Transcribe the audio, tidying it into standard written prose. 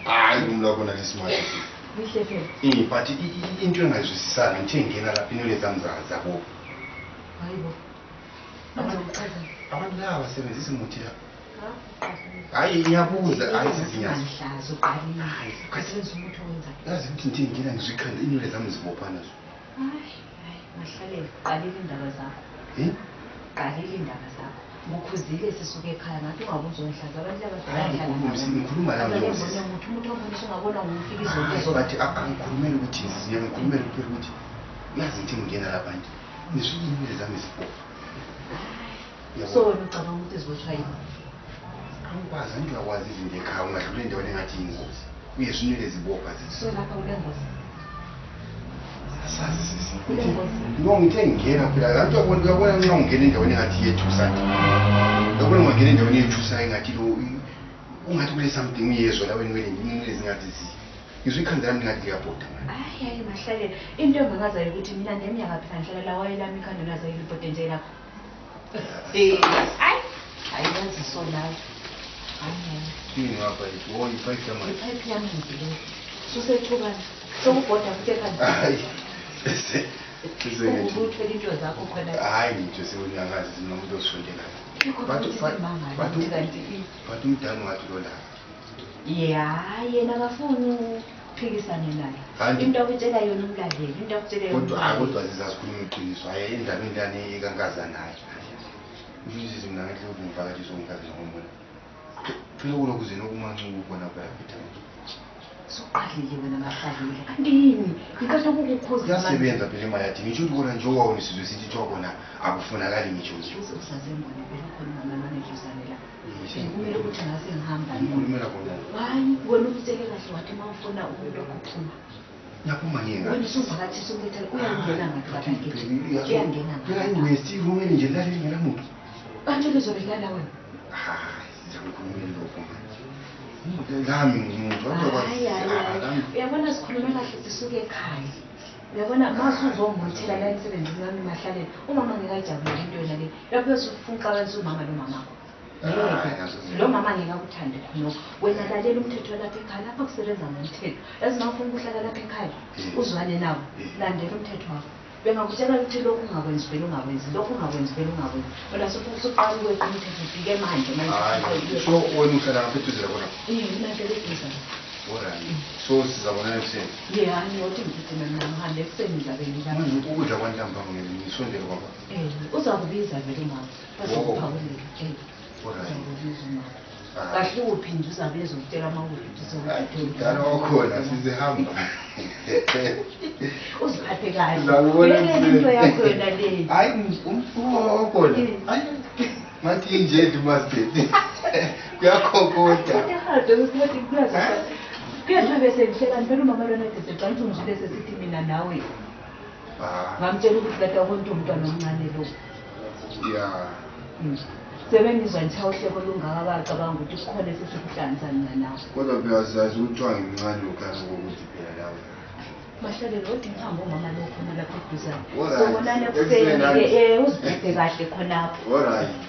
hayi umloko nalesimali but into engayizwisisana ngithe ngena lapha inwele zami zabo abantu laba basebenzisa umuthi la hayi ngiyabuza hayi sizinyazo yazi ukuthi ngithe ngena ngizwe ikhanda inwele zami zibophana zo mahlalela qalile indaba zakho qalile indaba zakho ngukhuzile sisuke ekhaya ngathi ungabuza onhlaza abantu ngikhuluma la umuntu obonisa ungabona ngumfika izolo bathi angikhulumele ukuthi ngikhulumele kuphela ukuthi yazi ngithi ngingena labantu ngizwe inwele zami zibopha so wena ucabanga ukuthi zibotshwa yini angikwazi angithi uyakwazi izinto ekhaya ungadlula endaweni engathi yingozi uyezwa inwele zibopha so lapha kule ngozi ngithe ngingena phela kanti uyabona nxa ungena endaweni engathi yethusa uyabona ungangena endaweni yethusayo engathi ungathi kule something uyezwa la wena inwele zingathi ngizwe ikhanda lami lingathi liyabhoda hayi mahlalela into engangazayo ukuthi mina ndeminyaka phela ngihlala la wayelami ikhanda lazayo libhode nje lapho hayi yazi so nayo yini ngapha ipipe yamanzi ipipe yamanzi leyo susethukana sokubhoda futhi ekhanda uthwele into zakho khona hayi ngitsho sewuyangazi zinomuntu osondelayo but umdala ungathi lo la hayi yena akafuni uphikisane naye into akutshela yona umlaleli into akutshela yona kodwa zizazikhuluma iqiniso hayi endabeni lani ekankazanayo ufizizi mina ngathi ukungivakaliswa umkazi ngombona phela kulokuze nokumancuku ubona bayaphetha suqalile wena mahlalela kanti yini inkathi okukukhuza yasebenza phela imali yathi ngisho ukuthi kona njengoba wona isizwe sithi kuthiwa kona akufunakali ngitsho nje usazembona phela khona namanejuzane la kumele ukuthi ngase ngihamba ngikhulumela kona hayi wena ukutshele kahle wathi uma ufuna umuntu okuphuma ngiyaphuma wena usuvakathisa umlethela uyangena ngathi kabakithi uyangena phela iwest irumeni nje laleli ngelamuntu kanti lizobelala wena ngikhulumela lokho ngami ngumuntu uyabona sikhulume kahle sisuke ekhaya uyabona masuzongithela la emsebenzini wami mahlalela umama ngekajabule into yona le lapho usufunqakanisa umama nomamakho lo mama ngekakuthande khonokho wena lalela umthetho lapha ekhaya lapha kusebenza ngomthetho yazi na ufuna ukuhlala lapha ekhaya uzwane nawo landela umthetho wakho bengakutshela ukuthi lokhu ungakwenzi vele ungakwenzi lokhu ungakwenzi vele ungakwenzi wena sokusuqala ukwetha umthetho ufike manje so wena uhlala ngapha eduzela kona nantele eduzana so sizabonana ekuseni ngiyothi ngithi mina ngihambe ekuseni ngizabe ukudla kwantambama ngisondele kwaba uzakubiza vele umama bazokuphakulela uzakubiza umama kahle uphinde uzabe ezokutshela dala wakhona sizihamba uziphathe kahle into yakho yona leyo hayi wakhona ngathi nje ndimasiphethi kuyakhokota kuyathabe sengihlekani phela umama lona edeseqanti ungizwile sesithi mina nawe ngamtshela ukuthi kade akonto umntwana omncane lo sebengizwa nje uhleko lungaka bacabanga ukuthi kukhona esesikuhlanzana nawe kodwa uyazazi ukuthi wangimncane lokana kokuthi phela lawe mahlalela othi ngihamba umama lo khona lapha eduzane sobonane kuseni uziphethe kahle khonapho alright